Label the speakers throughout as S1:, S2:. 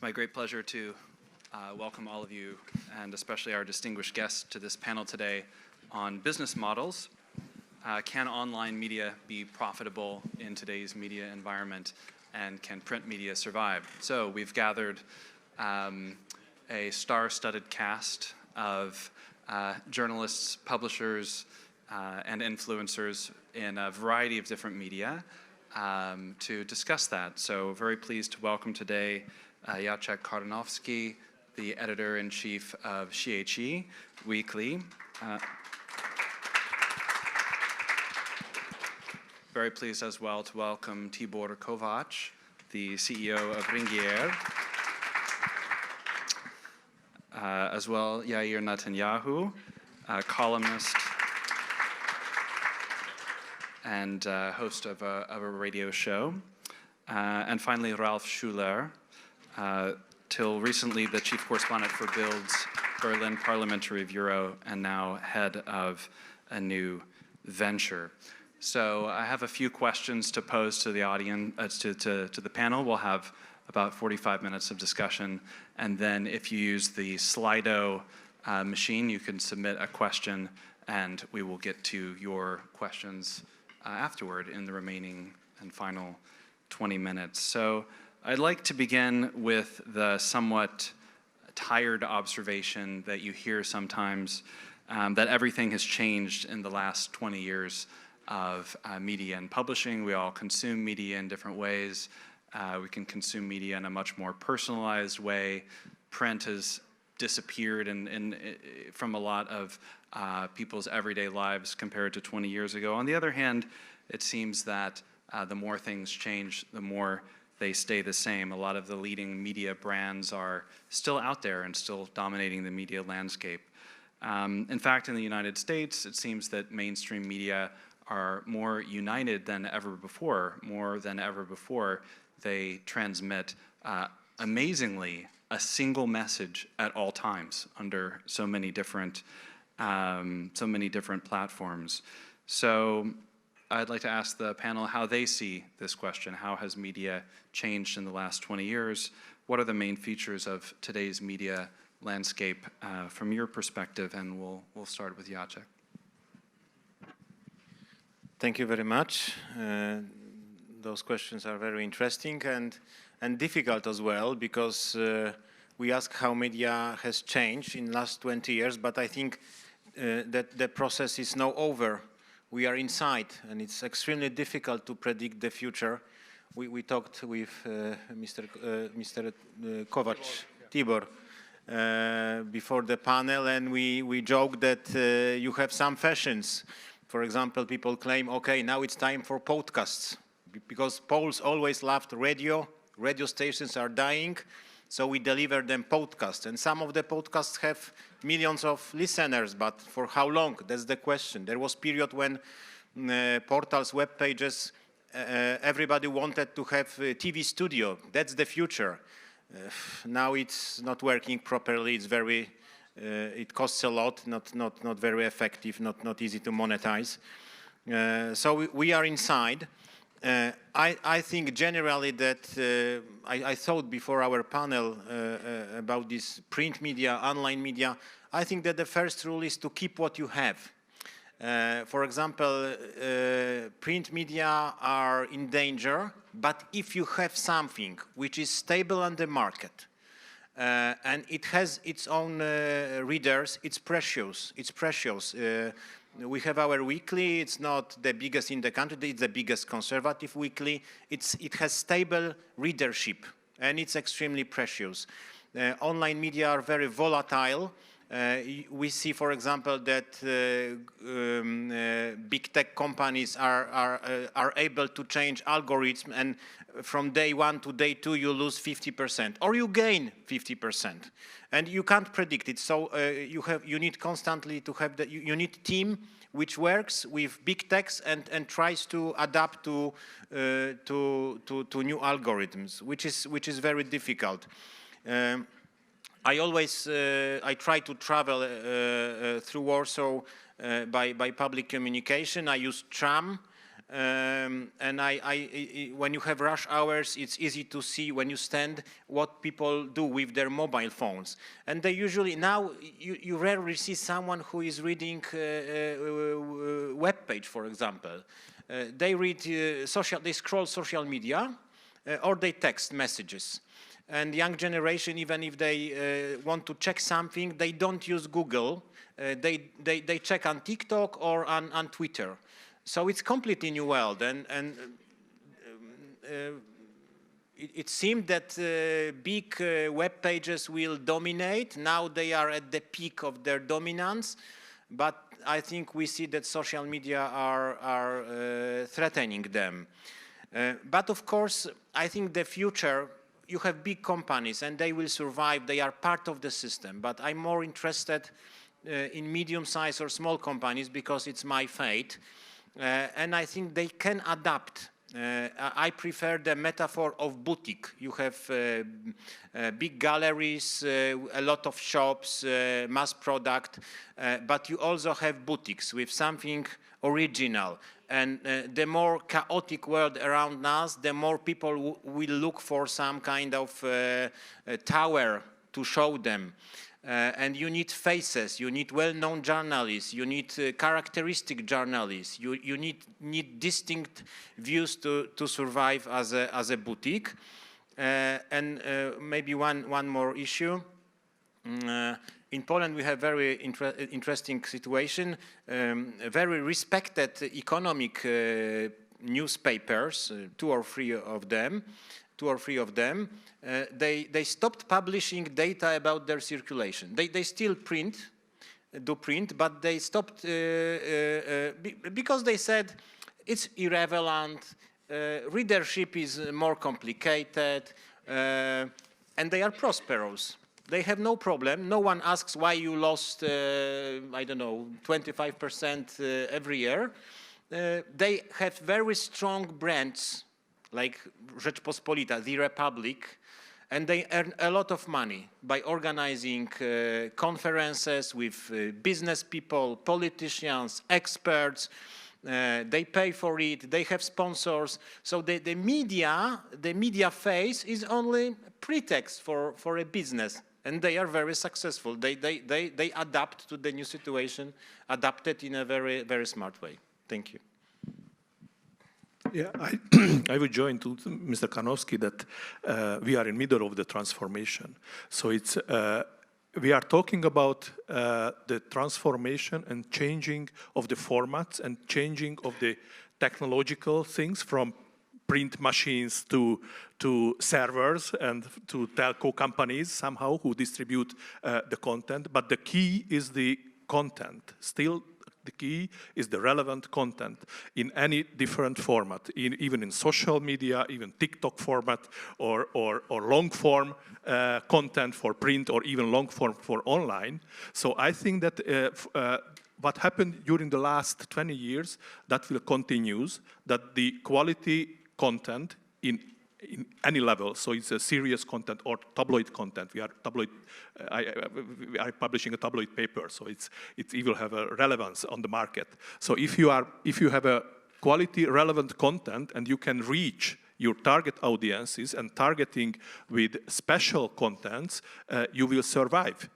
S1: my great pleasure to welcome all of you, and especially our distinguished guests, to this panel today on business models. Can online media be profitable in today's media environment, and can print media survive? So we've gathered a star-studded cast of journalists, publishers, and influencers in a variety of different media to discuss that. So very pleased to welcome today Jacek Karnowski, the editor-in-chief of CHE Weekly. Very pleased as well to welcome Tibor Kovacs, the CEO of Ringier. As well, Yair Netanyahu, a columnist and host of a radio show. And finally, Ralf Schuler, till recently the chief correspondent for Bild's Berlin Parliamentary Bureau and now head of a new venture. So I have a few questions to pose to the audience, to the panel. We'll have about 45 minutes of discussion, and then if you use the Slido machine, you can submit a question, and we will get to your questions afterward in the remaining and final 20 minutes. So I'd like to begin with the somewhat tired observation that you hear sometimes, that everything has changed in the last 20 years of media and publishing. We all consume media in different ways. We can consume media in a much more personalized way. Print has disappeared from a lot of people's everyday lives compared to 20 years ago. On the other hand, it seems that the more things change, the more they stay the same. A lot of the leading media brands are still out there and still dominating the media landscape. In fact, in the United States, it seems that mainstream media are more united than ever before. More than ever before, they transmit, amazingly, a single message at all times under so many different platforms. So I'd like to ask the panel how they see this question. How has media changed in the last 20 years? What are the main features of today's media landscape from your perspective? And we'll start with Jacek.
S2: Thank you very much. Those questions are very interesting and difficult as well, because we ask how media has changed in the last 20 years, but I think that the process is now over. We are inside, and it's extremely difficult to predict the future. We talked with Mr. Kovacs, Tibor, before the panel, and we joked that you have some fashions. For example, people claim, okay, now it's time for podcasts, because Poles always loved radio. Radio stations are dying, so we deliver them podcasts. And some of the podcasts have millions of listeners, but for how long? That's the question. There was a period when portals, web pages, everybody wanted to have a TV studio. That's the future. Now it's not working properly. It's very it costs a lot, not very effective, not easy to monetize. So we are inside. I think generally that I thought before our panel about this print media, online media. I think that the first rule is to keep what you have. For example, print media are in danger, but if you have something which is stable on the market, and it has its own readers, it's precious. It's precious. We have our weekly. It's not the biggest in the country. It's the biggest conservative weekly. It has stable readership, and it's extremely precious. Online media are very volatile. We see, for example, that big tech companies are able to change algorithms, and from day 1 to day 2 you lose 50%, or you gain 50%, and you can't predict it. So you need constantly to have you need team which works with big techs and tries to adapt to new algorithms, which is very difficult. I always I try to travel through Warsaw by public communication. I use tram. And when you have rush hours, it's easy to see when you stand what people do with their mobile phones. And they usually, now you rarely see someone who is reading a web page, for example. They read they scroll social media, or they text messages. And young generation, even if they want to check something, they don't use Google. They check on TikTok or on Twitter. So it's completely new world, and it seemed that big web pages will dominate. Now they are at the peak of their dominance, but I think we see that social media are threatening them. But of course, I think the future, you have big companies and they will survive, they are part of the system, but I'm more interested in medium-sized or small companies because it's my fate. And I think they can adapt. I prefer the metaphor of boutique. You have big galleries, a lot of shops, mass product, but you also have boutiques with something original. And the more chaotic world around us, the more people will look for some kind of tower to show them. And you need faces, you need well-known journalists, you need characteristic journalists, you need distinct views to survive as a boutique. And maybe one more issue. In Poland, we have very interesting situation, very respected economic newspapers, two or three of them, they stopped publishing data about their circulation. They still do print, but they stopped because they said it's irrelevant, readership is more complicated, and they are prosperous. They have no problem. No one asks why you lost, I don't know, 25% every year. They have very strong brands, like Rzeczpospolita, the Republic, and they earn a lot of money by organizing conferences with business people, politicians, experts. They pay for it, they have sponsors. So the media phase is only pretext for a business, and they are very successful. They adapt to the new situation, adapted in a very, very smart way. Thank you.
S3: Yeah, I would join to Mr. Karnowski that we are in middle of the transformation. So it's we are talking about the transformation and changing of the formats and changing of the technological things from print machines to servers and to telco companies somehow who distribute the content. But the key is the content. Still, the key is the relevant content in any different format, even in social media, even TikTok format, or long form content for print, or even long form for online. So I think that what happened during the last 20 years, that will continue, that the quality content in any level, so it's a serious content or tabloid content. We are tabloid. We are publishing a tabloid paper, so it will have a relevance on the market. So if you have a quality relevant content and you can reach your target audiences and targeting with special contents, you will survive.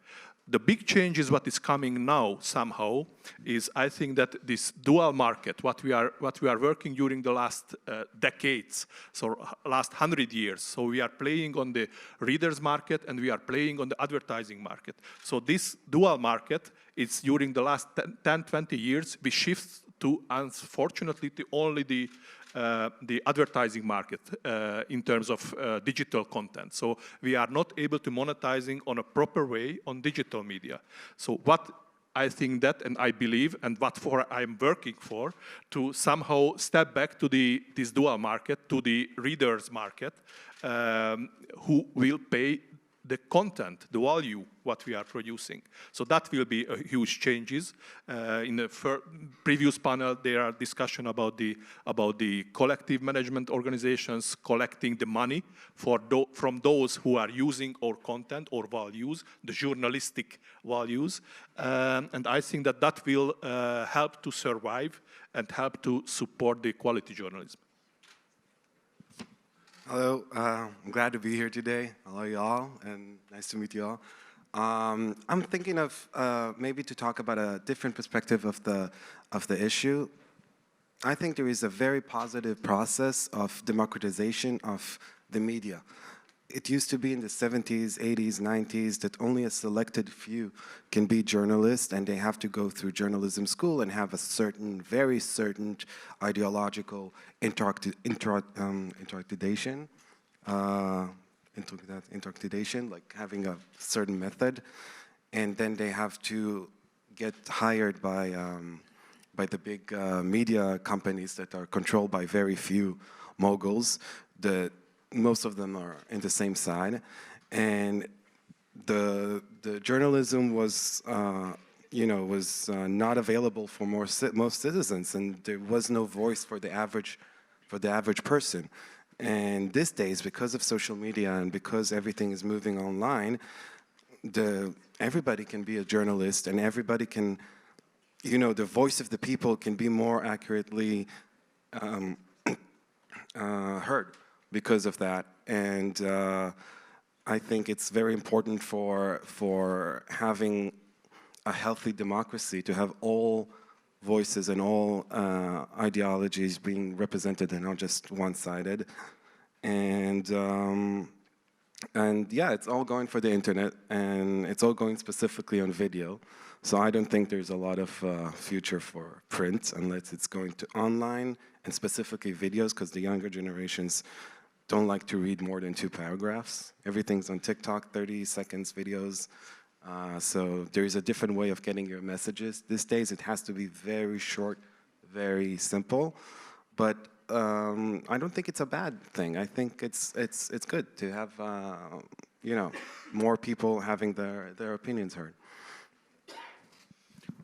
S3: The big change is what is coming now somehow is, I think, that this dual market, what we are working during the last decades, so last 100 years. So we are playing on the readers market and we are playing on the advertising market. So this dual market is during the last 10, 20 years, we shift to, unfortunately, to only the advertising market in terms of digital content. So we are not able to monetizing on a proper way on digital media. So what I think that, and I believe, and what for I'm working for, to somehow step back to this dual market, to the readers market, who will pay the content, the value, what we are producing. So that will be a huge changes. In the previous panel, there are discussion about the collective management organizations collecting the money from those who are using our content or values, the journalistic values. And I think that will help to survive and help to support the quality journalism.
S4: Hello, I'm glad to be here today. Hello, y'all, and nice to meet you all. I'm thinking of maybe to talk about a different perspective of the issue. I think there is a very positive process of democratization of the media. It used to be in the 70s, 80s, 90s that only a selected few can be journalists, and they have to go through journalism school and have a certain, very certain ideological interactation, like having a certain method, and then they have to get hired by the big media companies that are controlled by very few moguls. Most of them are in the same side, and the journalism was not available for most citizens, and there was no voice for the average person. And these days, because of social media and because everything is moving online, everybody can be a journalist, and everybody can, the voice of the people can be more accurately heard because of that. And I think it's very important for having a healthy democracy to have all voices and all ideologies being represented and not just one-sided. And yeah, it's all going for the internet, and it's all going specifically on video. So I don't think there's a lot of future for print unless it's going to online, and specifically videos, because the younger generations don't like to read more than 2 paragraphs. Everything's on TikTok, 30 seconds videos. So there is a different way of getting your messages. These days it has to be very short, very simple. But I don't think it's a bad thing. I think it's good to have more people having their opinions heard.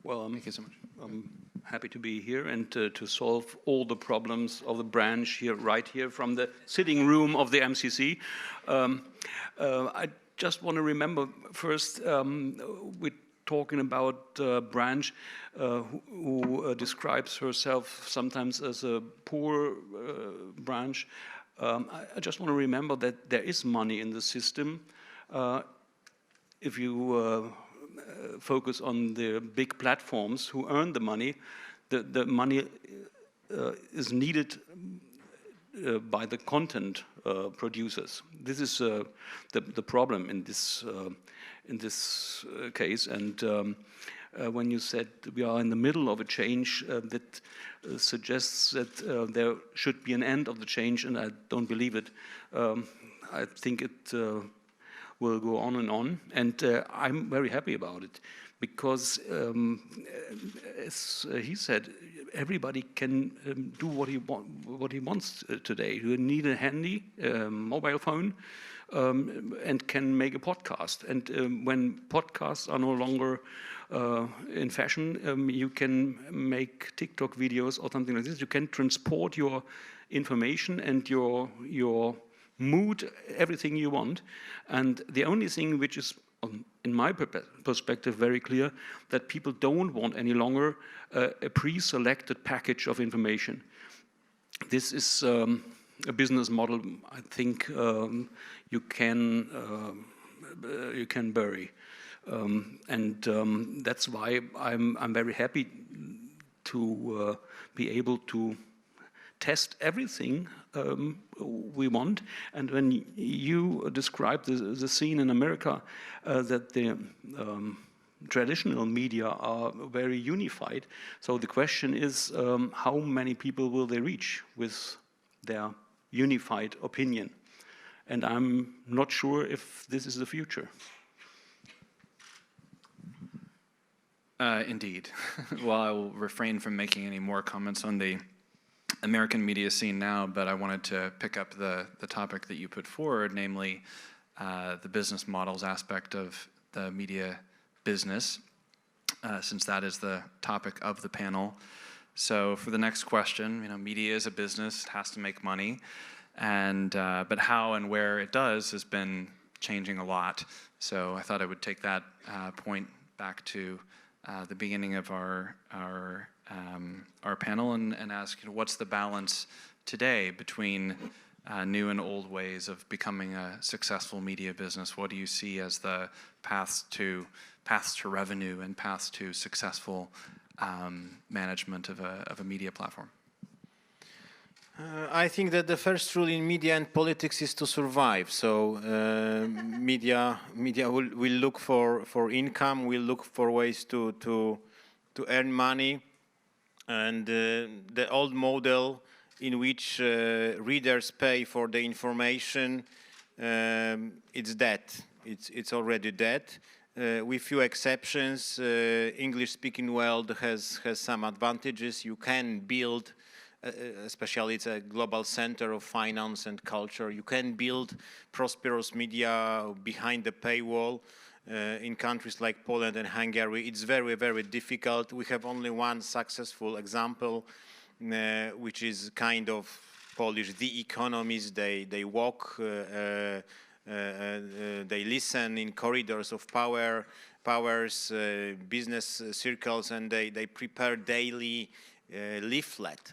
S5: Well, thank you so much. I'm happy to be here and to solve all the problems of the branch here, right here from the sitting room of the MCC. I just want to remember first, we're talking about a branch who describes herself sometimes as a poor branch. I just want to remember that there is money in the system. If you focus on the big platforms who earn the money, the money is needed by the content producers. This is the problem in this case. And when you said we are in the middle of a change, that suggests that there should be an end of the change, and I don't believe it. I think it will go on, and I'm very happy about it, because as he said, everybody can do what he wants today. You need a handy mobile phone and can make a podcast. And when podcasts are no longer in fashion, you can make TikTok videos or something like this. You can transport your information and your mood, everything you want. And the only thing which is, in my perspective, very clear, that people don't want any longer a pre-selected package of information. This is a business model I think you can bury. And that's why I'm very happy to be able to test everything we want. And when you describe the scene in America, that the traditional media are very unified, so the question is, how many people will they reach with their unified opinion? And I'm not sure if this is the future.
S1: Indeed. Well, I will refrain from making any more comments on the American media scene now, but I wanted to pick up the topic that you put forward, namely the business models aspect of the media business, since that is the topic of the panel. So for the next question, media is a business, it has to make money, and but how and where it does has been changing a lot. So I thought I would take that point back to the beginning of our panel and ask, what's the balance today between new and old ways of becoming a successful media business? What do you see as the paths to revenue and paths to successful management of a media platform?
S2: I think that the first rule in media and politics is to survive. So media will look for income, will look for ways to earn money, and the old model in which readers pay for the information, it's dead. It's already dead. With few exceptions, English-speaking world has some advantages. You can build, especially it's a global center of finance and culture, you can build prosperous media behind the paywall. In countries like Poland and Hungary, it's very, very difficult. We have only one successful example, which is kind of Polish. The economists, they walk, they listen in corridors of powers, business circles, and they prepare daily leaflet,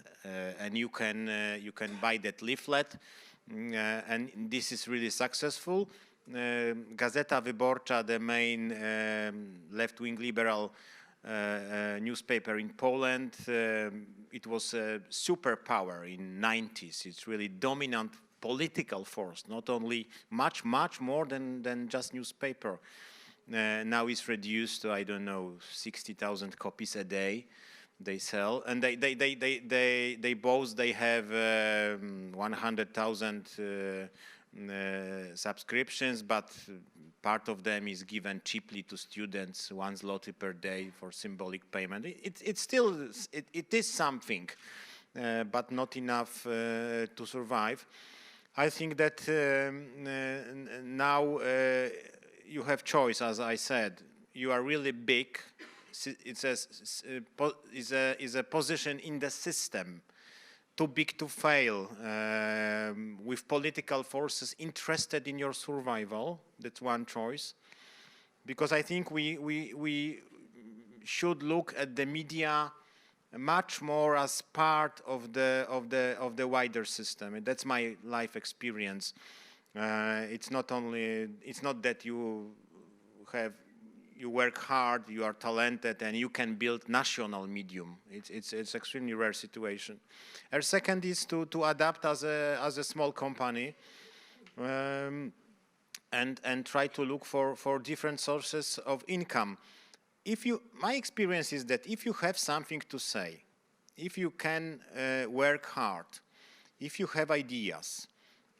S2: and you can buy that leaflet, and this is really successful. Gazeta Wyborcza, the main left-wing liberal newspaper in Poland, it was a superpower in 90s. It's really dominant political force, not only much more than just newspaper. Now it's reduced to, I don't know, 60,000 copies a day they sell, and they boast they have 100,000 subscriptions, but part of them is given cheaply to students, 1 zloty per day for symbolic payment. It's still it is something, but not enough to survive. I think that now you have choice, as I said. You are really big. It's a position in the system, too big to fail, with political forces interested in your survival. That's one choice, because I think we should look at the media much more as part of the wider system. And that's my life experience. It's not that you work hard, you are talented, and you can build national medium. It's extremely rare situation. Our second is to adapt as a small company, and try to look for different sources of income. My experience is that if you have something to say, if you can work hard, if you have ideas,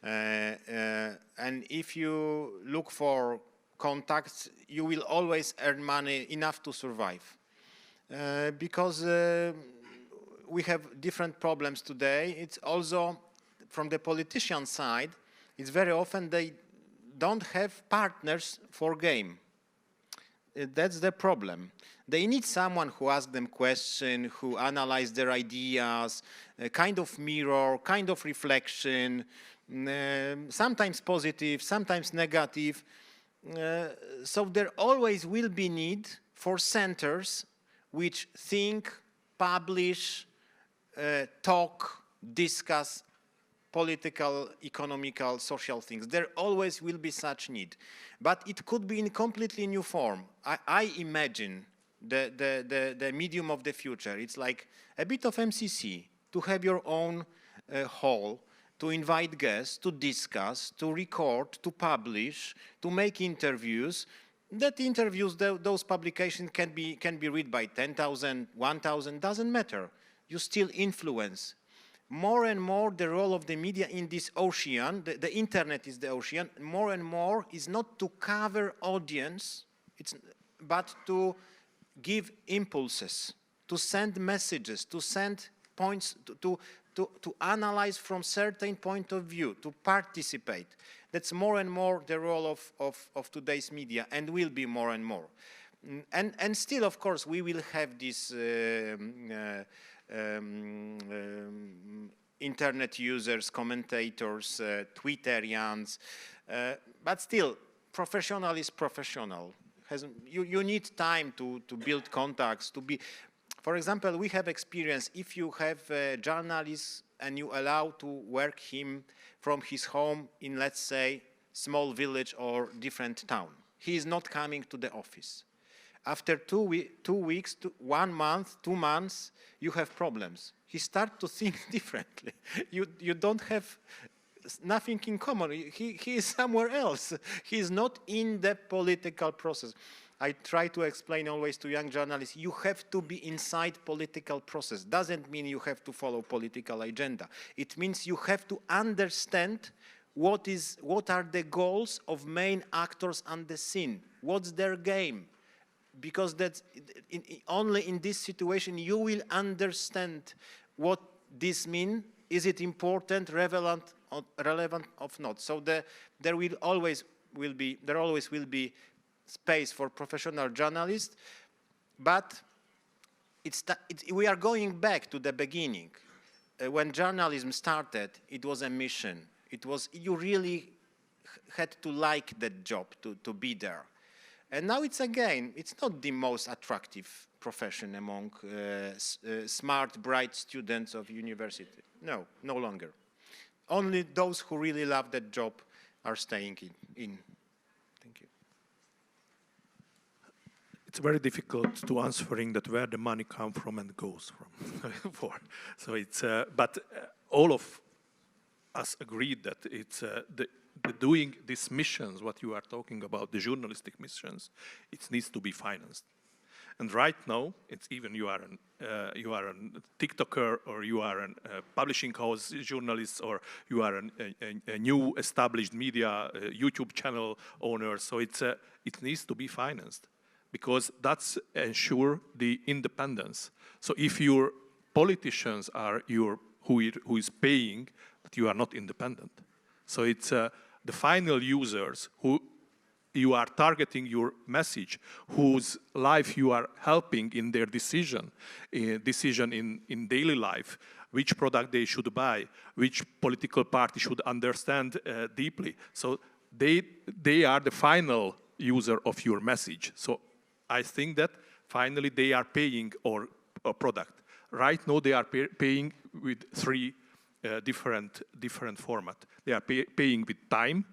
S2: and if you look for contacts, you will always earn money enough to survive. Because we have different problems today. It's also, from the politician side, it's very often they don't have partners for game. That's the problem. They need someone who asks them questions, who analyze their ideas, a kind of mirror, kind of reflection, sometimes positive, sometimes negative. So there always will be need for centers which think, publish, talk, discuss political, economical, social things. There always will be such need. But it could be in completely new form. I imagine the medium of the future. It's like a bit of MCC, to have your own hall, to invite guests, to discuss, to record, to publish, to make interviews. That interviews, those publications can be read by 10,000, 1,000, doesn't matter. You still influence. More and more the role of the media in this ocean, the internet is the ocean, more and more is not to cover audience, but to give impulses, to send messages, to send points, to analyze from certain point of view, to participate. That's more and more the role of today's media, and will be more and more. And still, of course, we will have this internet users, commentators, Twitterians, but still, professional is professional. You need time to build contacts, to be... For example, we have experience, if you have a journalist and you allow to work him from his home in, let's say, small village or different town, he is not coming to the office. After 2 weeks, 1 month, 2 months, you have problems. He starts to think differently. You don't have nothing in common. He is somewhere else. He is not in the political process. I try to explain always to young journalists, you have to be inside political process. Doesn't mean you have to follow political agenda. It means you have to understand what are the goals of main actors on the scene. What's their game? Because that's only in this situation you will understand what this means. Is it important, relevant or not? So there always will be space for professional journalists, but we are going back to the beginning. When journalism started, it was a mission. You really had to like that job to be there. And now it's not the most attractive profession among smart, bright students of university. No, no longer. Only those who really love that job are staying in. Thank you.
S3: It's very difficult to answering that where the money comes from and goes from. So it's, but all of us agreed that it's doing these missions, what you are talking about, the journalistic missions, it needs to be financed. And right now, it's even you are a TikToker, or you are a publishing house journalist, or you are a new established media YouTube channel owner. So it needs to be financed, because that's ensure the independence. So if your politicians are who is paying, that you are not independent. So it's the final users who you are targeting your message, whose life you are helping in their decision in daily life, which product they should buy, which political party should understand deeply. So they are the final user of your message. So I think that finally they are paying a product. Right now they are paying with 3 different format. They are paying with time,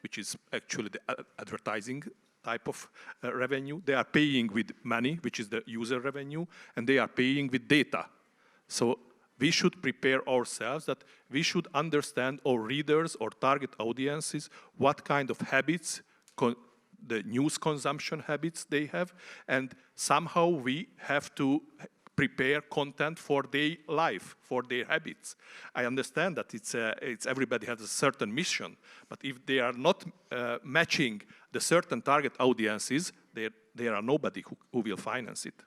S3: which is actually the advertising type of revenue. They are paying with money, which is the user revenue, and they are paying with data. So we should prepare ourselves that we should understand our readers or target audiences, what kind of habits, the news consumption habits they have, and somehow we have to prepare content for their life, for their habits. I understand that it's everybody has a certain mission, but if they are not matching the certain target audiences, there are nobody who will finance it.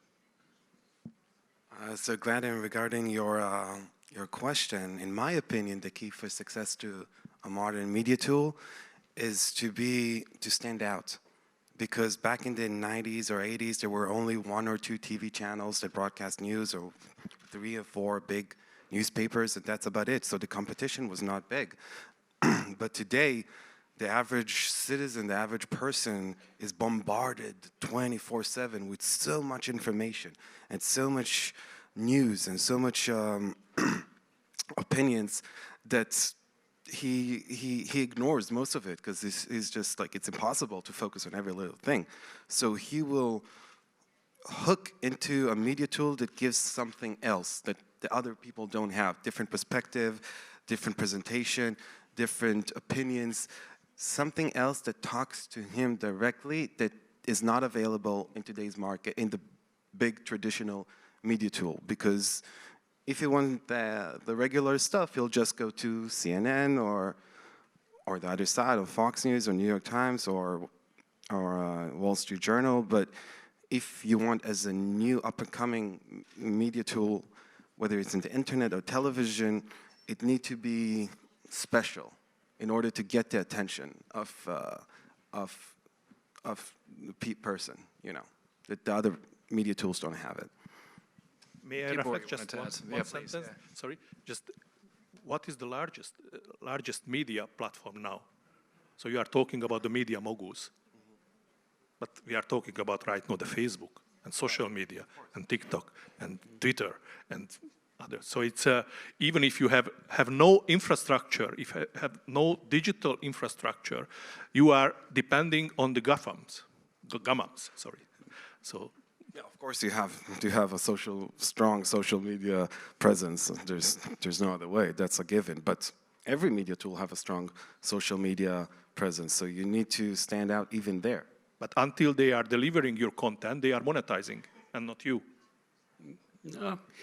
S4: So Gladden, regarding your question, in my opinion, the key for success to a modern media tool is to stand out. Because back in the 90s or 80s, there were only 1 or 2 TV channels that broadcast news, or 3 or 4 big newspapers, and that's about it. So the competition was not big. But today, the average citizen, the average person is bombarded 24/7 with so much information and so much news and so much opinions that he ignores most of it, because it's just like, it's impossible to focus on every little thing. So he will hook into a media tool that gives something else that the other people don't have. Different perspective, different presentation, different opinions, something else that talks to him directly that is not available in today's market, in the big traditional media tool. Because if you want the regular stuff, you'll just go to CNN or the other side of Fox News or New York Times or Wall Street Journal. But if you want, as a new up-and-coming media tool, whether it's in the internet or television, it needs to be special. in order to get the attention of the person, you know, that the other media tools don't have it.
S3: May I
S1: Tibor,
S3: reflect
S1: you
S3: just
S1: wanted to
S3: one,
S1: add some-
S3: one
S1: yeah, please,
S3: sentence?
S1: yeah.
S3: Sorry, just what is the largest media platform now? So you are talking about the media moguls, but we are talking about right now the Facebook and social media and TikTok and Twitter and others. So it's even if you have no infrastructure, if you have no digital infrastructure, you are depending on the GAMAMs. Sorry. So.
S4: Yeah, of course you have to have a strong social media presence. There's no other way. That's a given. But every media tool have a strong social media presence. So you need to stand out even there.
S3: But until they are delivering your content, they are monetizing, and not you.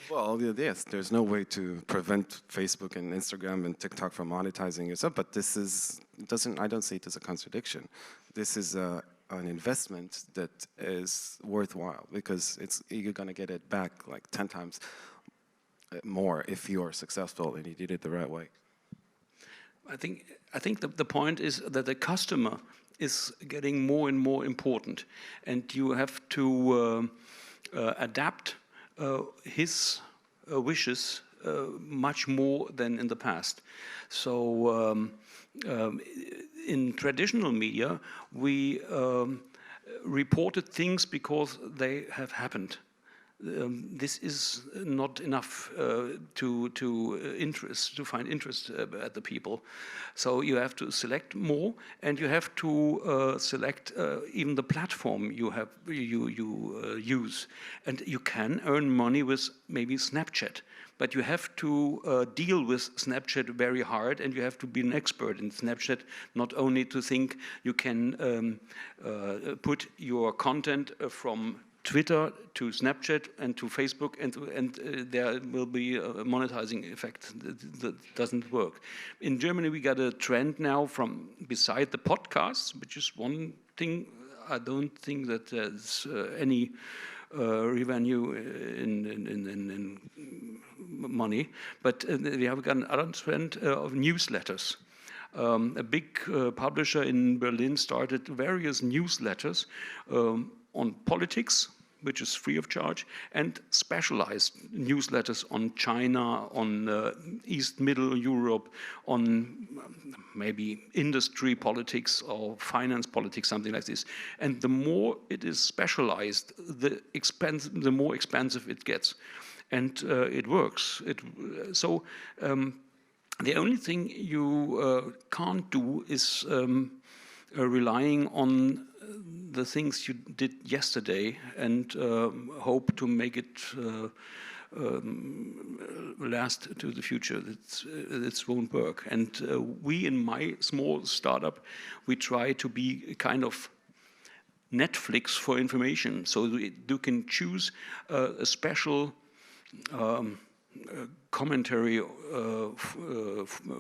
S4: Well, yes, there's no way to prevent Facebook and Instagram and TikTok from monetizing yourself. But this I don't see it as a contradiction. This is an investment that is worthwhile because you're going to get it back like 10 times more if you are successful and you did it the right way.
S5: I think the point is that the customer is getting more and more important, and you have to adapt his wishes much more than in the past. So in traditional media, we reported things because they have happened. This is not enough to find interest at the people. So you have to select more, and you have to select even the platform you use. And you can earn money with maybe Snapchat, but you have to deal with Snapchat very hard, and you have to be an expert in Snapchat, not only to think you can put your content from Twitter to Snapchat and to Facebook, and there will be a monetizing effect that doesn't work. In Germany, we got a trend now from beside the podcasts, which is one thing. I don't think that there's any revenue in money, but we have got another trend of newsletters. A big publisher in Berlin started various newsletters on politics, which is free of charge, and specialized newsletters on China, on East Middle Europe, on maybe industry politics or finance politics, something like this. And the more it is specialized, the more expensive it gets. And it works. The only thing you can't do is relying on the things you did yesterday and hope to make it last to the future. It won't work. And we, in my small startup, we try to be a kind of Netflix for information. So you can choose a special commentary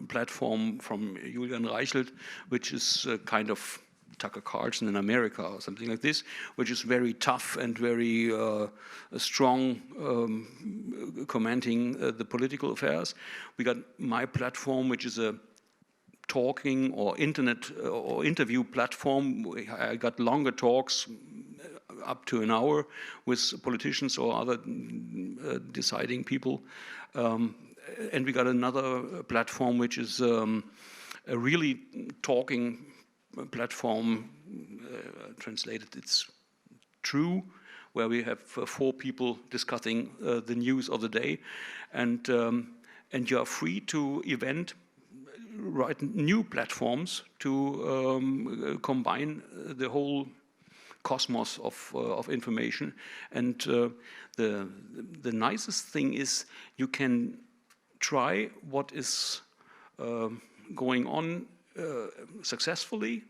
S5: platform from Julian Reichelt, which is kind of Tucker Carlson in America or something like this, which is very tough and very strong, commenting the political affairs. We got my platform, which is a talking or internet or interview platform. I got longer talks, up to an hour, with politicians or other deciding people. And we got another platform, which is a really talking platform, translated it's True, where we have 4 people discussing the news of the day, and you are free to write new platforms to combine the whole cosmos of information. And the nicest thing is you can try what is going on successfully,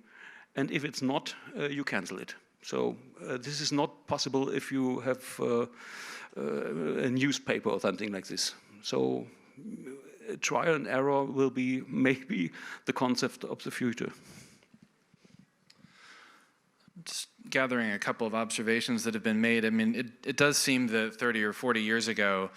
S5: and if it's not, you cancel it. So this is not possible if you have a newspaper or something like this. So trial and error will be maybe the concept of the future.
S1: Just gathering a couple of observations that have been made. I mean, it does seem that 30 or 40 years ago,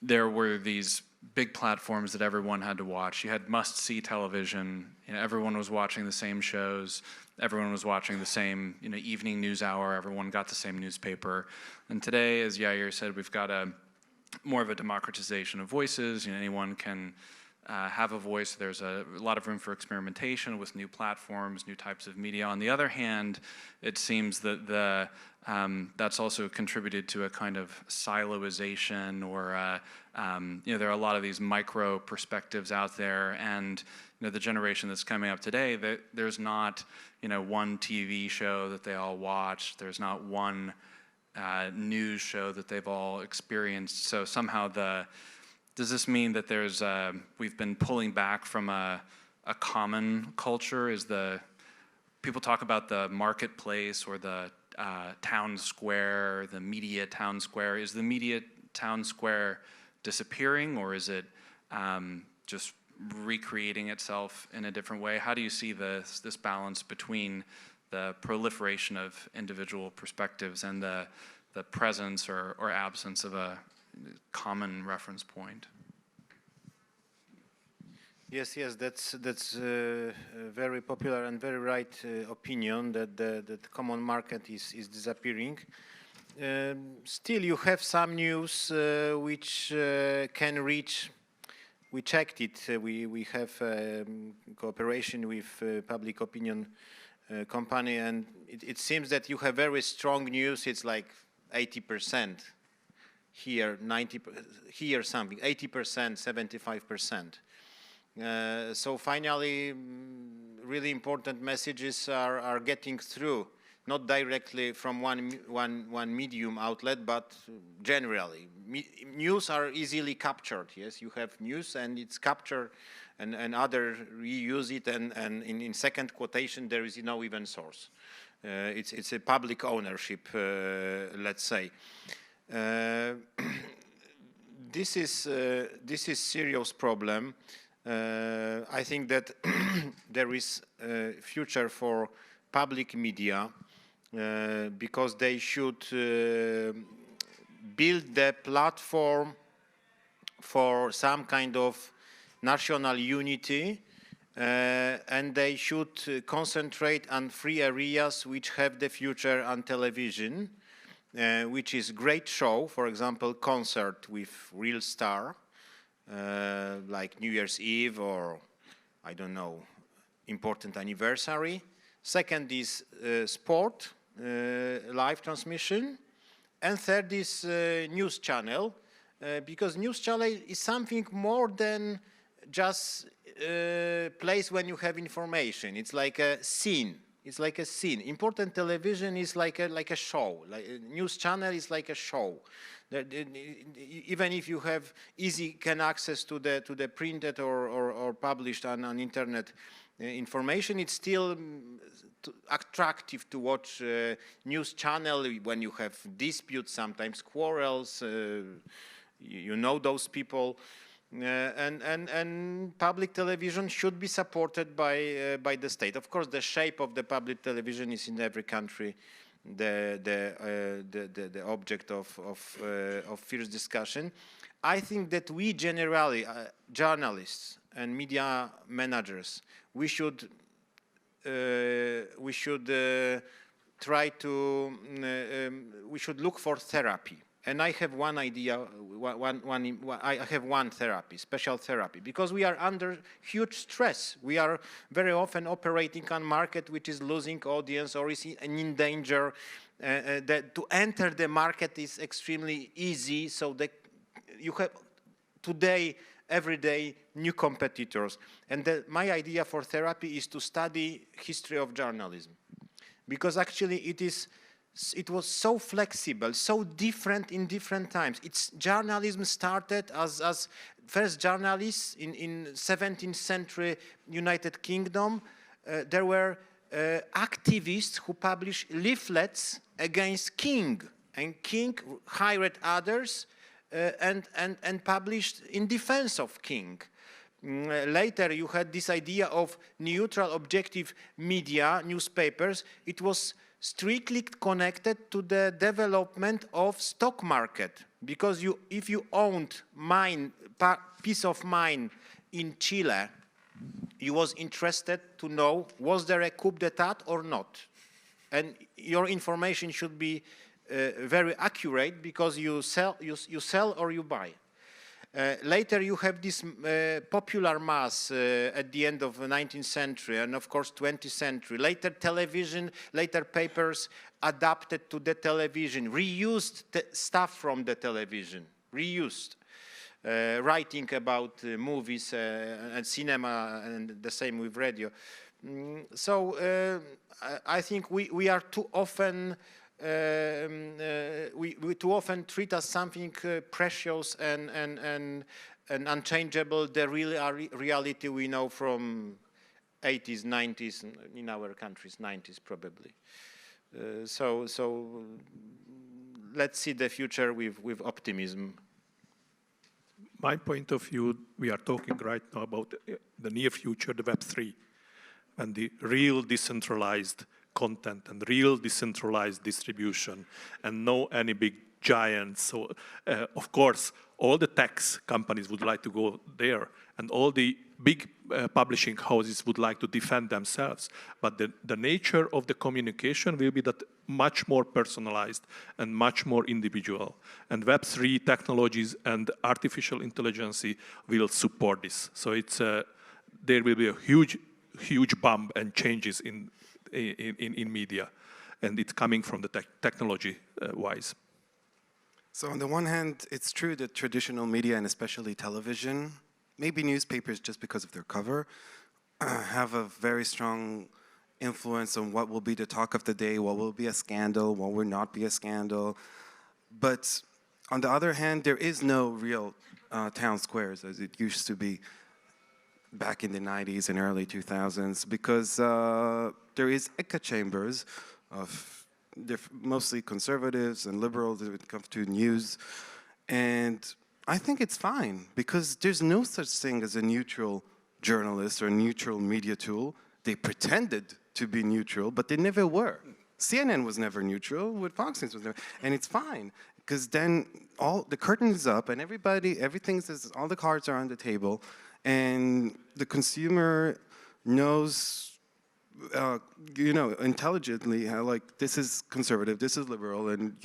S1: there were these big platforms that everyone had to watch. You had must-see television. You know, everyone was watching the same shows. Everyone was watching the same, you know, evening news hour. Everyone got the same newspaper. And today, as Yair said, we've got more of a democratization of voices. You know, anyone can have a voice. There's a lot of room for experimentation with new platforms, new types of media. On the other hand, it seems that that's also contributed to a kind of siloization, or you know, there are a lot of these micro perspectives out there, and you know, the generation that's coming up today, there's not, you know, one TV show that they all watch. There's not one news show that they've all experienced. So somehow does this mean that we've been pulling back from a common culture? People talk about the marketplace or the town square, the media town square. Is the media town square disappearing, or is it just recreating itself in a different way? How do you see this balance between the proliferation of individual perspectives and the presence or absence of a common reference point?
S2: Yes, that's a very popular and very right opinion that the common market is disappearing. Still, you have some news which can reach. We checked it. We have cooperation with public opinion company, and it seems that you have very strong news. It's like 80%. Here, 90%, here something, 80%, 75%. So finally, really important messages are getting through, not directly from one medium outlet, but generally. News are easily captured, yes? You have news and it's captured, and other reuse it, and in second quotation, there is no even source. It's a public ownership, let's say. This is serious problem. I think that there is a future for public media because they should build the platform for some kind of national unity, and they should concentrate on 3 areas which have the future on television. Which is great show, for example, concert with real star, like New Year's Eve or, I don't know, important anniversary. Second is sport, live transmission. And third is news channel, because news channel is something more than just a place when you have information. It's like a scene. It's like a scene. Important television is like a show. Like a news channel is like a show. Even if you have can access to the printed or published on internet information, it's still attractive to watch news channel when you have disputes, sometimes quarrels. You know those people. And public television should be supported by the state. Of course, the shape of the public television is in every country the object of fierce discussion. I think that we generally, journalists and media managers, we should try to we should look for therapy. And I have one idea, I have one therapy, special therapy, because we are under huge stress. We are very often operating on market which is losing audience or is in danger. That to enter the market is extremely easy, so that you have today, every day, new competitors. And my idea for therapy is to study history of journalism, because actually it was so flexible, so different in different times. Journalism started as first journalists in 17th century United Kingdom. There were activists who published leaflets against king, and king hired others and published in defense of king. Later you had this idea of neutral, objective media, newspapers. It was strictly connected to the development of stock market, because if you owned peace of mind in Chile, you was interested to know, was there a coup d'etat or not? And your information should be very accurate because you sell or you buy. Later you have this popular mass at the end of the 19th century and of course 20th century. Later television, later papers adapted to the television, reused stuff from the television, reused. Writing about movies and cinema and the same with radio. So I think we are too often we too often treat as something precious and unchangeable the reality we know from 80s, 90s, in our countries, 90s probably. So let's see the future with optimism.
S3: My point of view, we are talking right now about the near future, the Web3, and the real decentralized content and real decentralized distribution, and no any big giants. So, of course, all the tech companies would like to go there, and all the big publishing houses would like to defend themselves. But the nature of the communication will be that much more personalized and much more individual. And Web3 technologies and artificial intelligence will support this. So it's there will be a huge bump and changes in media, and it's coming from the technology wise.
S4: So on the one hand, it's true that traditional media, and especially television, maybe newspapers just because of their cover, have a very strong influence on what will be the talk of the day, what will be a scandal, what will not be a scandal. But on the other hand, there is no real town squares as it used to be back in the 90s and early 2000s, because there is echo chambers of mostly conservatives and liberals when it comes to news. And I think it's fine, because there's no such thing as a neutral journalist or a neutral media tool. They pretended to be neutral, but they never were. CNN was never neutral, with Fox News was never, and it's fine, because then all the curtain is up and everything says, all the cards are on the table, and the consumer knows, intelligently how, like, this is conservative, this is liberal, and,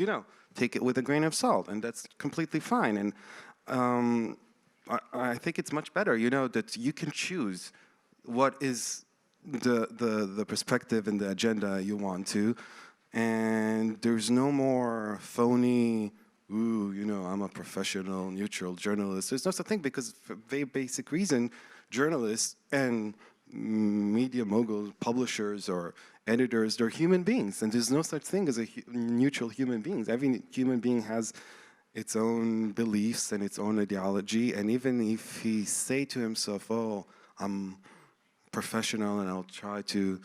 S4: take it with a grain of salt, and that's completely fine. And I think it's much better, that you can choose what is the perspective and the agenda you want to, and there's no more phony, I'm a professional, neutral journalist. There's no such thing, because for a very basic reason, journalists and media moguls, publishers or editors, they're human beings, and there's no such thing as a neutral human being. Every human being has its own beliefs and its own ideology, and even if he say to himself, oh, I'm professional and I'll try to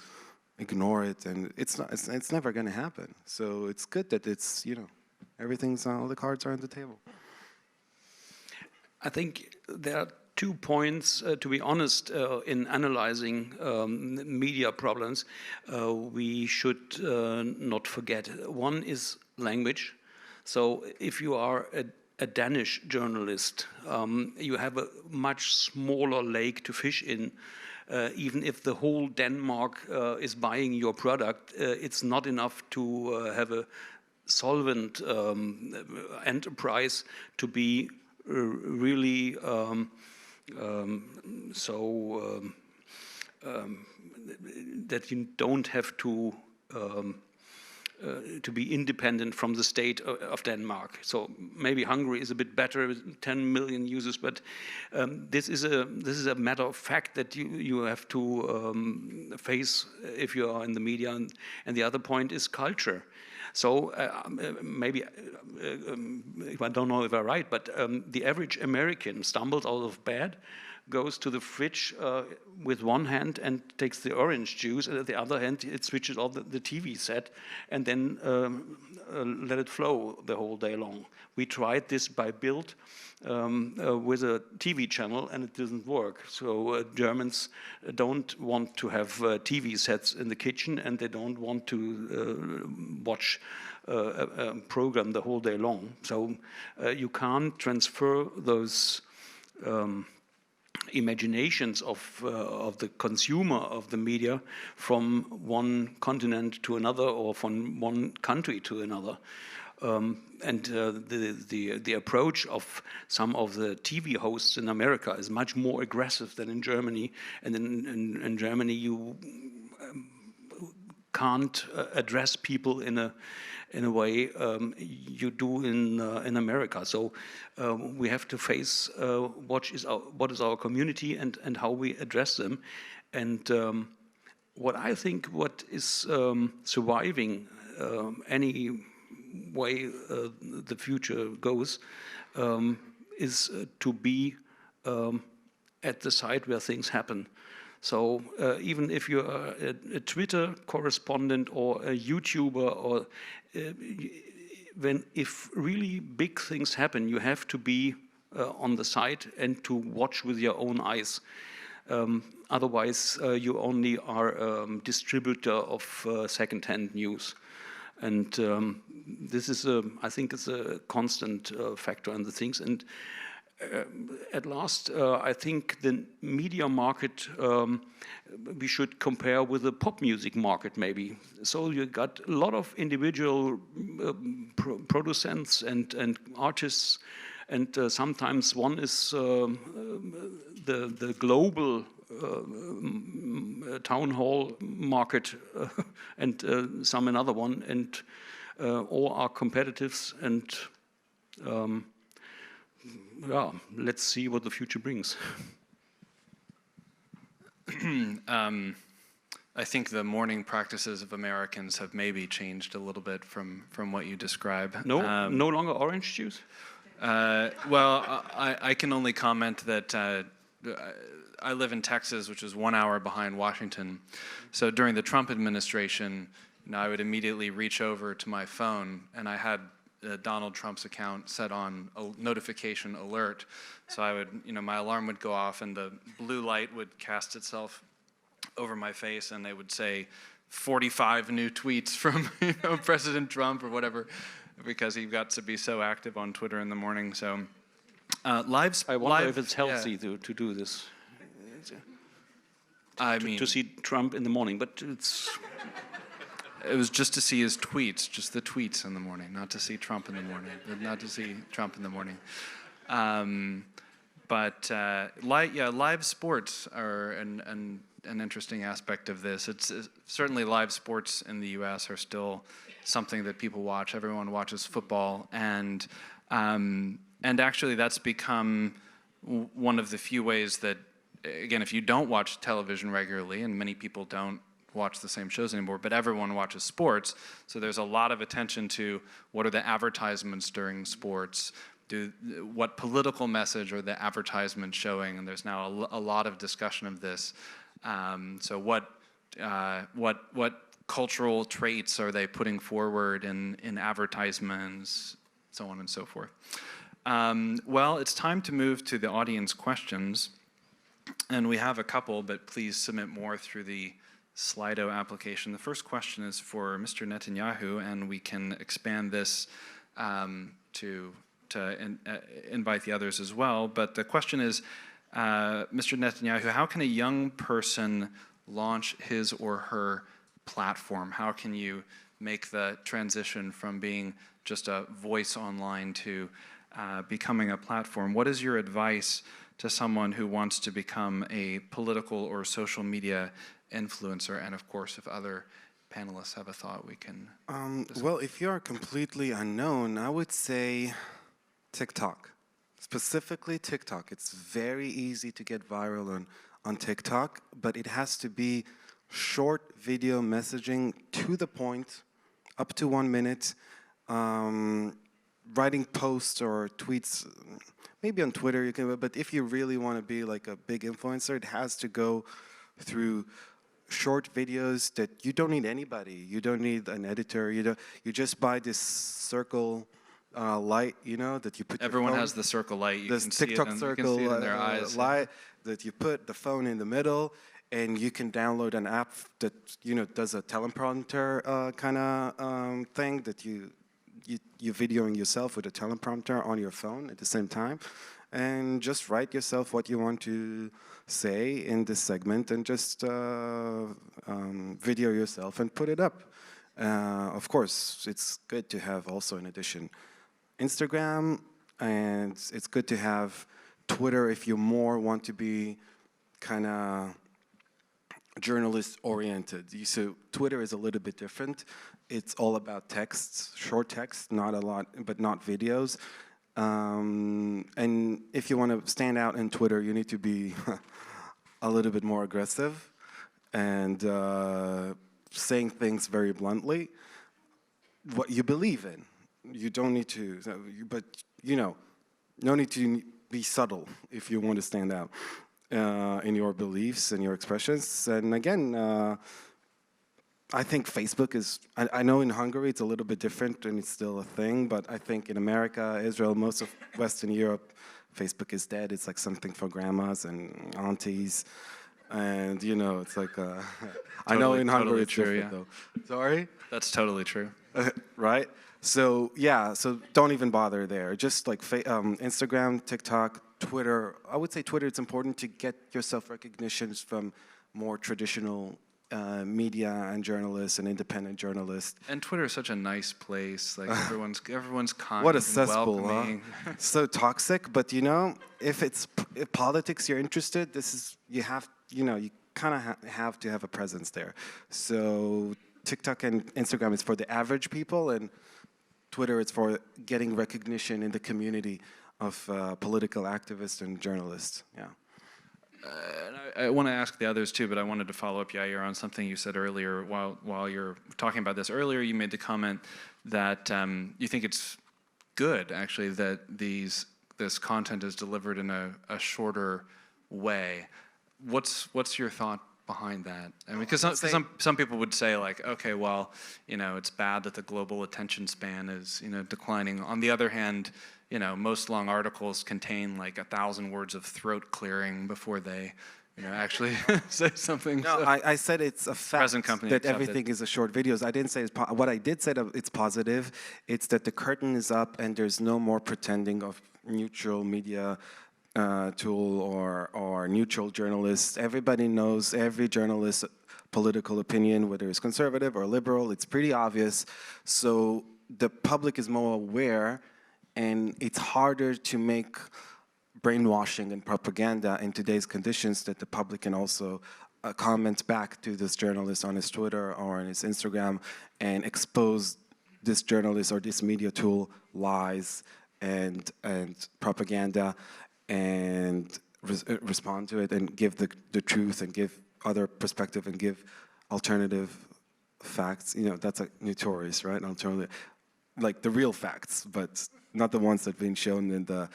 S4: ignore it, and it's never going to happen. So it's good that it's, everything's, all the cards are on the table.
S5: I think there are 2 points, to be honest, in analyzing media problems, we should not forget. One is language. So if you are a Danish journalist, you have a much smaller lake to fish in. Even if the whole Denmark is buying your product, it's not enough to have a solvent enterprise to be really that you don't have to be independent from the state of Denmark. So maybe Hungary is a bit better, with 10 million users, but this is a matter of fact that you have to face if you are in the media. And the other point is culture. So maybe, I don't know if I'm right, but the average American stumbles out of bed, goes to the fridge with one hand and takes the orange juice, and at the other hand it switches off the TV set and then let it flow the whole day long. We tried this by Bild with a TV channel, and it doesn't work. So Germans don't want to have TV sets in the kitchen, and they don't want to watch a program the whole day long. So you can't transfer those imaginations of the consumer of the media from one continent to another or from one country to another. And the approach of some of the TV hosts in America is much more aggressive than in Germany. And in Germany, you can't address people in a way you do in America. So we have to face what is our community and how we address them. And what I think what is surviving any way the future goes is to be at the site where things happen. So even if you're a Twitter correspondent or a YouTuber, or if really big things happen, you have to be on the site and to watch with your own eyes. Otherwise, you only are a distributor of second-hand news. And this is, I think, it's a constant factor in the things. And at last, I think the media market we should compare with the pop music market, maybe. So you got a lot of individual producers and artists, and sometimes one is the global town hall market, and some another one, and all are competitors, and yeah, let's see what the future brings.
S1: I think the morning practices of Americans have maybe changed a little bit from what you describe.
S5: No, no longer orange juice?
S1: Well, I can only comment that I live in Texas, which is 1 hour behind Washington. So during the Trump administration, I would immediately reach over to my phone, and I had Donald Trump's account set on a notification alert. So I would, my alarm would go off and the blue light would cast itself over my face and they would say 45 new tweets from President Trump or whatever, because he got to be so active on Twitter in the morning. So
S5: I wonder if it's healthy to do this. To see Trump in the morning, but
S1: it was just to see his tweets, just the tweets in the morning, not to see Trump in the morning, not to see Trump in the morning. Live sports are an interesting aspect of this. It's certainly live sports in the U.S. are still something that people watch. Everyone watches football, and actually that's become one of the few ways that, again, if you don't watch television regularly, and many people don't watch the same shows anymore, but everyone watches sports, so there's a lot of attention to what are the advertisements during sports, what political message are the advertisements showing, and there's now a lot of discussion of this. So what cultural traits are they putting forward in advertisements, so on and so forth. Well, it's time to move to the audience questions, and we have a couple, but please submit more through the Slido application. The first question is for Mr. Netanyahu, and we can expand this to invite the others as well. But the question is, Mr. Netanyahu, how can a young person launch his or her platform? How can you make the transition from being just a voice online to becoming a platform? What is your advice to someone who wants to become a political or social media influencer? And of course, if other panelists have a thought, we can
S4: well, if you're completely unknown, I would say TikTok. Specifically TikTok. It's very easy to get viral on TikTok, but it has to be short video messaging to the point, up to 1 minute, writing posts or tweets, maybe on Twitter you can, but if you really want to be like a big influencer, it has to go through short videos that you don't need anybody. You don't need an editor. You just buy this circle light, that you put.
S1: Everyone has the circle light. You can
S4: TikTok
S1: see it
S4: circle
S1: in, you can see it in their eyes.
S4: Light that you put the phone in the middle, and you can download an app that does a teleprompter kind of thing that you you're videoing yourself with a teleprompter on your phone at the same time, and just write yourself what you want to say in this segment, and just video yourself and put it up. Of course, it's good to have also, in addition, Instagram, and it's good to have Twitter if you more want to be kind of journalist-oriented. So Twitter is a little bit different. It's all about texts, short text, not a lot, but not videos. And if you want to stand out in Twitter, you need to be a little bit more aggressive and saying things very bluntly, what you believe in. You don't need to, but you know, no need to be subtle if you want to stand out in your beliefs and your expressions. And again, I think Facebook is, I know in Hungary it's a little bit different and it's still a thing, but I think in America, Israel, most of Western Europe, Facebook is dead. It's like something for grandmas and aunties. And you know, it's like, I know in Hungary it's
S1: true,
S4: different though. Sorry?
S1: That's totally true.
S4: Right? So yeah, so don't even bother there. Just like Instagram, TikTok, Twitter. I would say Twitter, it's important to get yourself recognitions from more traditional media and journalists and independent journalists.
S1: And Twitter is such a nice place. Like everyone's kind.
S4: What a
S1: and
S4: cesspool, huh?
S1: welcoming.
S4: So toxic, but you know, if politics you're interested, you kind of have to have a presence there. So TikTok and Instagram is for the average people, and Twitter is for getting recognition in the community of political activists and journalists. Yeah.
S1: And I want to ask the others too, but I wanted to follow up, Yair, on something you said earlier. While you're talking about this earlier, you made the comment that you think it's good, actually, that this content is delivered in a shorter way. What's your thought behind that? I mean, because some people would say, like, okay, well, you know, it's bad that the global attention span is, you know, declining. On the other hand, you know, most long articles contain like 1,000 words of throat clearing before they, you know, actually say something.
S4: No,
S1: so
S4: I said it's a fact that everything is a short videos. I didn't say what I did say that it's positive. It's that the curtain is up and there's no more pretending of neutral media tool or neutral journalists. Everybody knows every journalist's political opinion, whether it's conservative or liberal. It's pretty obvious. So the public is more aware, and it's harder to make brainwashing and propaganda in today's conditions that the public can also comment back to this journalist on his Twitter or on his Instagram and expose this journalist or this media tool lies and propaganda, and respond to it and give the truth and give other perspective and give alternative facts. You know, that's like notorious, right? Alternative, like the real facts, but not the ones that have been shown in the.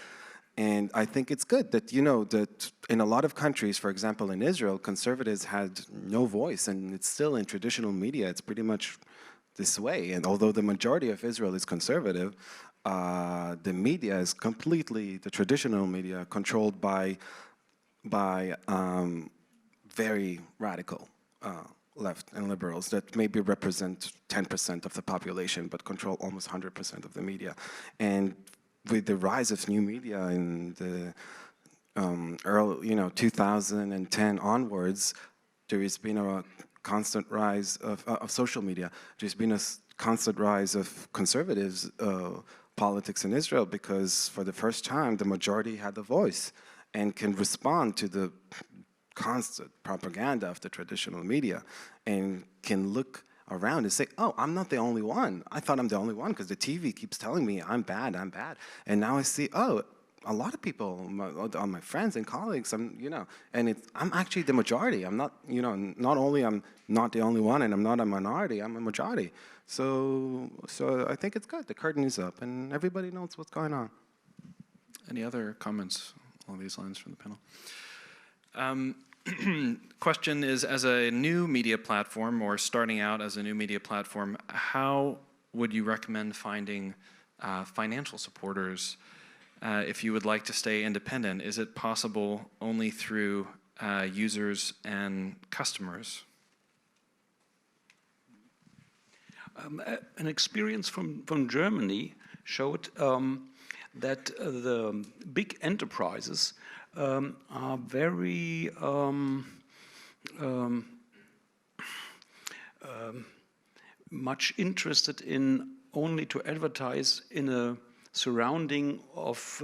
S4: And I think it's good that, you know, that in a lot of countries, for example, in Israel, conservatives had no voice, and it's still in traditional media, it's pretty much this way. And although the majority of Israel is conservative, the media is completely, the traditional media, controlled by very radical left and liberals that maybe represent 10% of the population, but control almost 100% of the media. And with the rise of new media in the early, 2010 onwards, there has been a constant rise of social media. There's been a constant rise of conservatives politics in Israel, because for the first time, the majority had the voice and can respond to the constant propaganda of the traditional media and can look around and say, oh, I'm not the only one. I thought I'm the only one because the TV keeps telling me I'm bad. And now I see, oh, a lot of people, my friends and colleagues, and I'm actually the majority. I'm not, not only I'm not the only one and I'm not a minority, I'm a majority. So I think it's good. The curtain is up and everybody knows what's going on.
S1: Any other comments along these lines from the panel? Question is, as a new media platform or starting out as a new media platform, how would you recommend finding financial supporters if you would like to stay independent? Is it possible only through users and customers?
S5: An experience from Germany showed that the big enterprises are very much interested in only to advertise in a surrounding of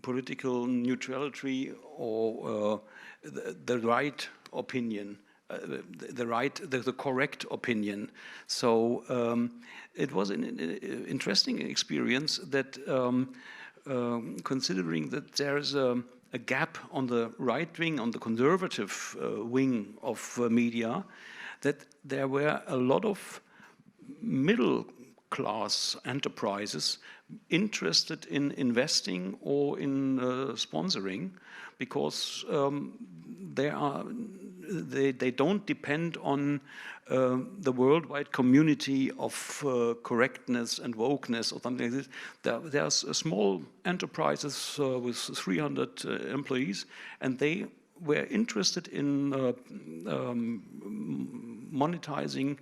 S5: political neutrality or the right opinion, the correct opinion. So it was an interesting experience that considering that there's a gap on the right wing, on the conservative wing of media, that there were a lot of middle class enterprises interested in investing or in sponsoring, because they don't depend on the worldwide community of correctness and wokeness or something like this. There's small enterprises with 300 employees, and they were interested in monetizing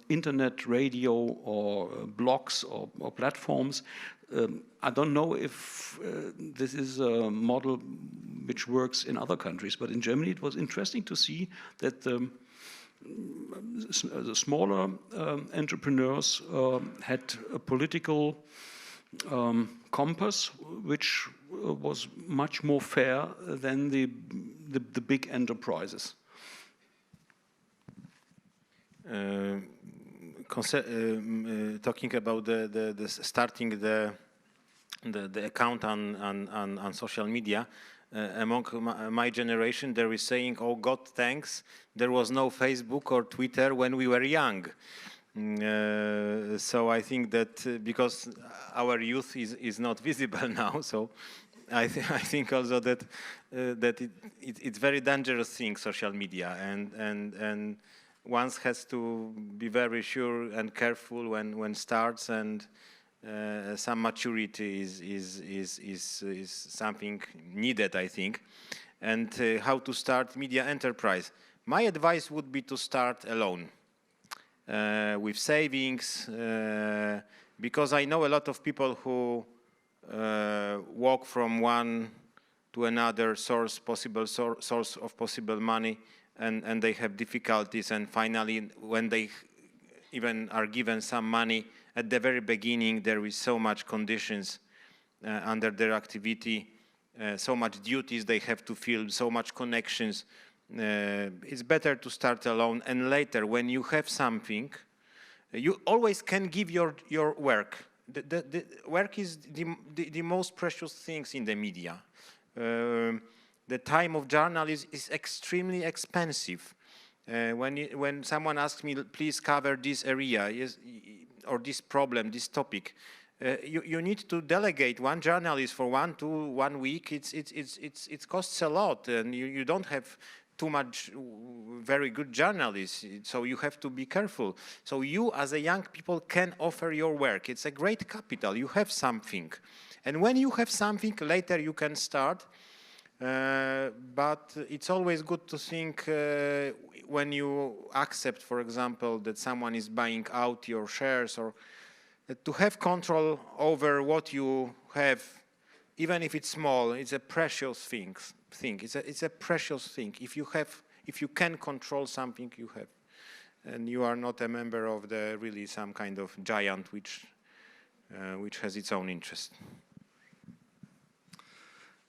S5: internet, radio, or blogs or platforms. I don't know if this is a model which works in other countries, but in Germany it was interesting to see that the smaller entrepreneurs had a political compass which was much more fair than the big enterprises.
S2: Talking about the starting the account on social media, among my generation, there is saying, "Oh, God, thanks, there was no Facebook or Twitter when we were young." So I think that because our youth is not visible now, so I think also that it's very dangerous thing, social media, and one has to be very sure and careful when starts, and some maturity is something needed, I think. And how to start media enterprise? My advice would be to start alone with savings, because I know a lot of people who walk from one to another source of possible money, and they have difficulties, and finally when they even are given some money, at the very beginning there is so much conditions under their activity, so much duties they have to fill, so much connections. It's better to start alone, and later when you have something, you always can give your work. The work is the most precious things in the media. The time of journalism is extremely expensive. When someone asks me, please cover this area or this problem, this topic, you need to delegate one journalist for 1 week. It costs a lot, and you don't have too much very good journalists, so you have to be careful. So you, as a young people, can offer your work. It's a great capital. You have something, and when you have something, later you can start. But it's always good to think when you accept, for example, that someone is buying out your shares, or to have control over what you have, even if it's small. It's a precious thing. It's a precious thing. If you can control something, you have, and you are not a member of really some kind of giant which has its own interest.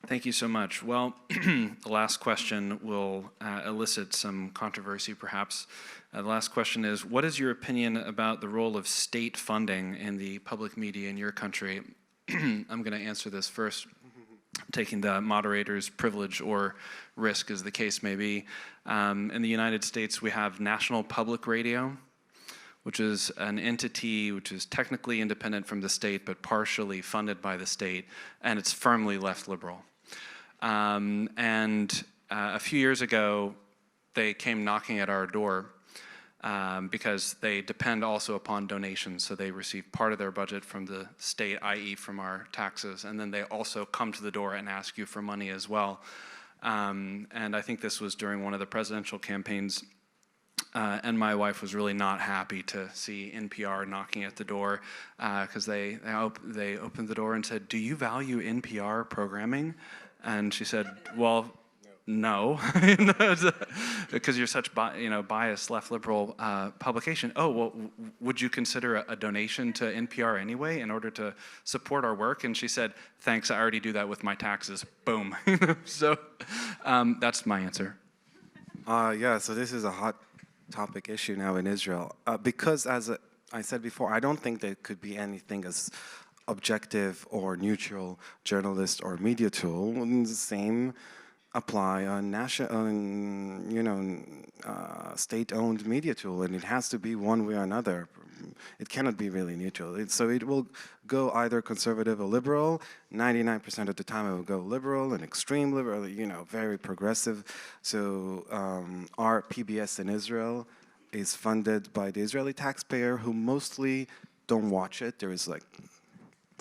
S1: Thank you so much. Well, the last question will elicit some controversy, perhaps. The last question is, what is your opinion about the role of state funding in the public media in your country? I'm going to answer this first, taking the moderator's privilege or risk, as the case may be. In the United States, we have National Public Radio, which is an entity which is technically independent from the state, but partially funded by the state, and it's firmly left liberal. A few years ago, they came knocking at our door because they depend also upon donations. So they receive part of their budget from the state, i.e. from our taxes, and then they also come to the door and ask you for money as well. And I think this was during one of the presidential campaigns. And my wife was really not happy to see NPR knocking at the door because they opened the door and said, "Do you value NPR programming?" And she said, "Well, no, because you're such biased left liberal publication. Oh, well, would you consider a donation to NPR anyway in order to support our work?" And she said, "Thanks, I already do that with my taxes." Boom. So that's my answer.
S4: Yeah, so this is a hot topic issue now in Israel. Because as I said before, I don't think there could be anything as objective or neutral journalist or media tool. The same apply on state-owned media tool, and it has to be one way or another. It cannot be really neutral. So it will go either conservative or liberal. 99% of the time it will go liberal and extreme liberal, very progressive. So our PBS in Israel is funded by the Israeli taxpayer, who mostly don't watch it. There is like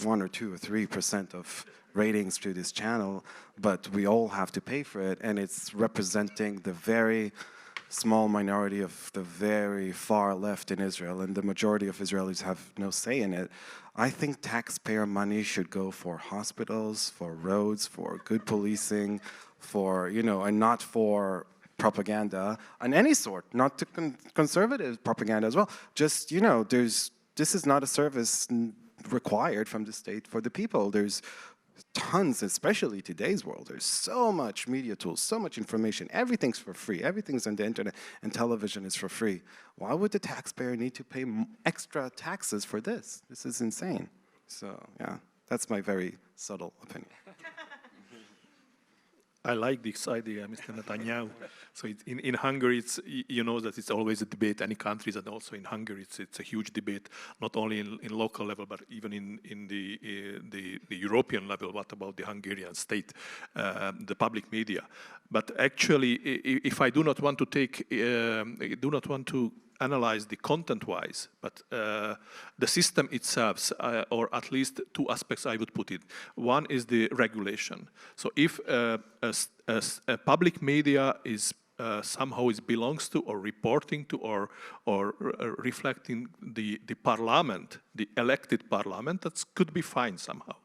S4: 1 or 2 or 3% of ratings to this channel, but we all have to pay for it, and it's representing the very small minority of the very far left in Israel, and the majority of Israelis have no say in it. I think taxpayer money should go for hospitals, for roads, for good policing, for, and not for propaganda on any sort, not to conservative propaganda as well. Just, this is not a service required from the state for the people. There's tons, especially today's world. There's so much media tools, so much information. Everything's for free. Everything's on the internet, and television is for free. Why would the taxpayer need to pay extra taxes for this? This is insane. So, yeah, that's my very subtle opinion.
S3: I like this idea, Mr. Netanyahu. So in Hungary, that it's always a debate, any countries, and also in Hungary, it's a huge debate, not only in local level, but even in the European level. What about the Hungarian state, the public media? But actually, if I do not want to analyze the content-wise, but the system itself, or at least 2 aspects I would put it. One is the regulation. So if a public media is somehow belongs to or reporting to or reflecting the parliament, the elected parliament, that could be fine somehow.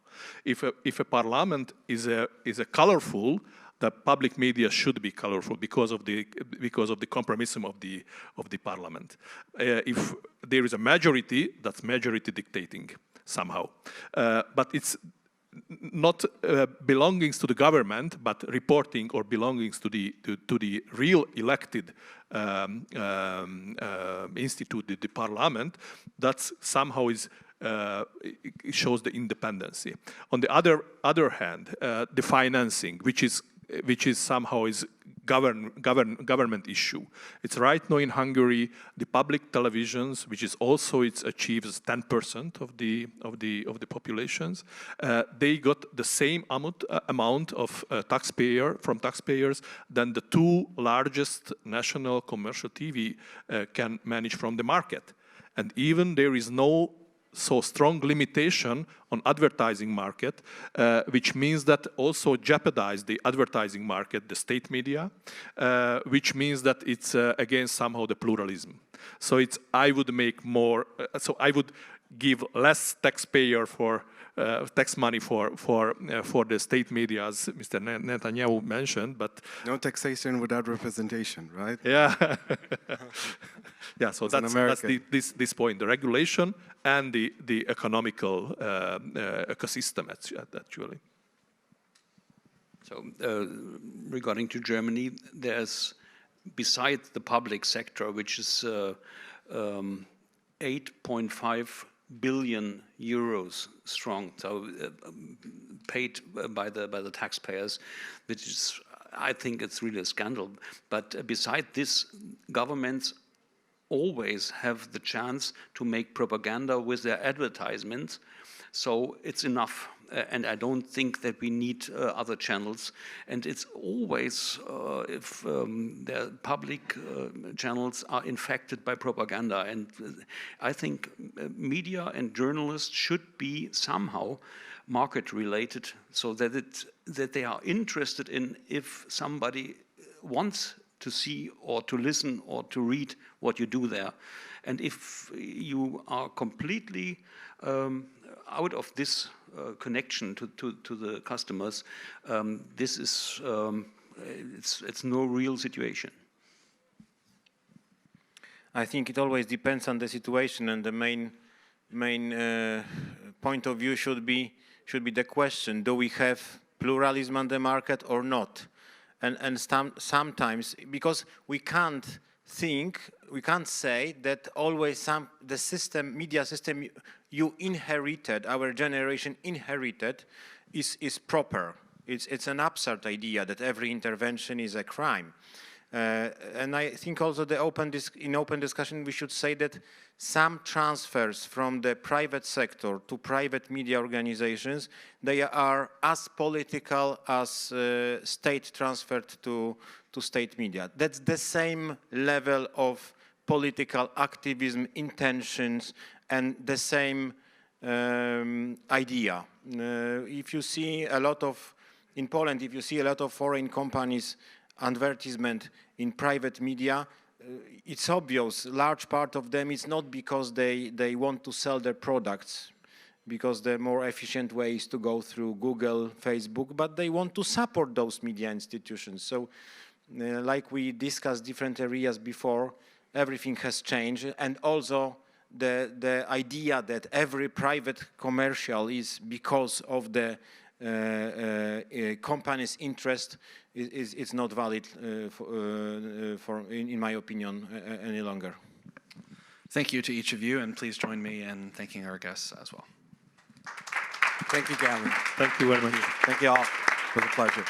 S3: If a parliament is a colorful, the public media should be colorful because of the compromisum of the parliament. If there is a majority, that's majority dictating somehow. But it's not belongings to the government, but reporting or belongings to the real elected institute, the parliament. That's somehow it shows the independency. On the other hand, the financing, which is somehow government issue. It's right now in Hungary, the public televisions, which is also it achieves 10% of the populations. They got the same amount of taxpayers than the 2 largest national commercial TV can manage from the market, and even there is no so strong limitation on advertising market, which means that also jeopardize the advertising market, the state media, which means that it's against somehow the pluralism. So I would make more. So I would give less taxpayer for tax money for the state media, as Mr. Netanyahu mentioned, but
S4: no taxation without representation, right?
S3: Yeah, yeah. So that's this point: the regulation and the economical ecosystem, actually.
S5: So regarding to Germany, there's besides the public sector, which is 8.5 billion euros strong, so paid by the taxpayers, which is, I think it's really a scandal. But beside this, governments always have the chance to make propaganda with their advertisements, so it's enough. And I don't think that we need other channels. And it's always, if the public channels are infected by propaganda. And I think media and journalists should be somehow market-related, so that they are interested in if somebody wants to see or to listen or to read what you do there. And if you are completely out of this connection to the customers, this is it's no real situation.
S2: I think it always depends on the situation, and the main point of view should be the question: do we have pluralism on the market or not? And sometimes, because we can't say that always the media system you inherited, our generation inherited, is proper. It's an absurd idea that every intervention is a crime. And I think also in open discussion we should say that some transfers from the private sector to private media organizations, they are as political as state transferred to state media. That's the same level of political activism, intentions, and the same idea. If you see a lot of, in Poland, if you see a lot of foreign companies advertisement in private media, it's obvious, large part of them is not because they want to sell their products, because the more efficient way is to go through Google, Facebook, but they want to support those media institutions. So like we discussed different areas before, everything has changed, and also the idea that every private commercial is because of the company's interest is not valid in my opinion, any longer.
S1: Thank you to each of you, and please join me in thanking our guests as well.
S4: Thank you, Gavin.
S3: Thank you very much.
S4: Thank you all. It was a pleasure.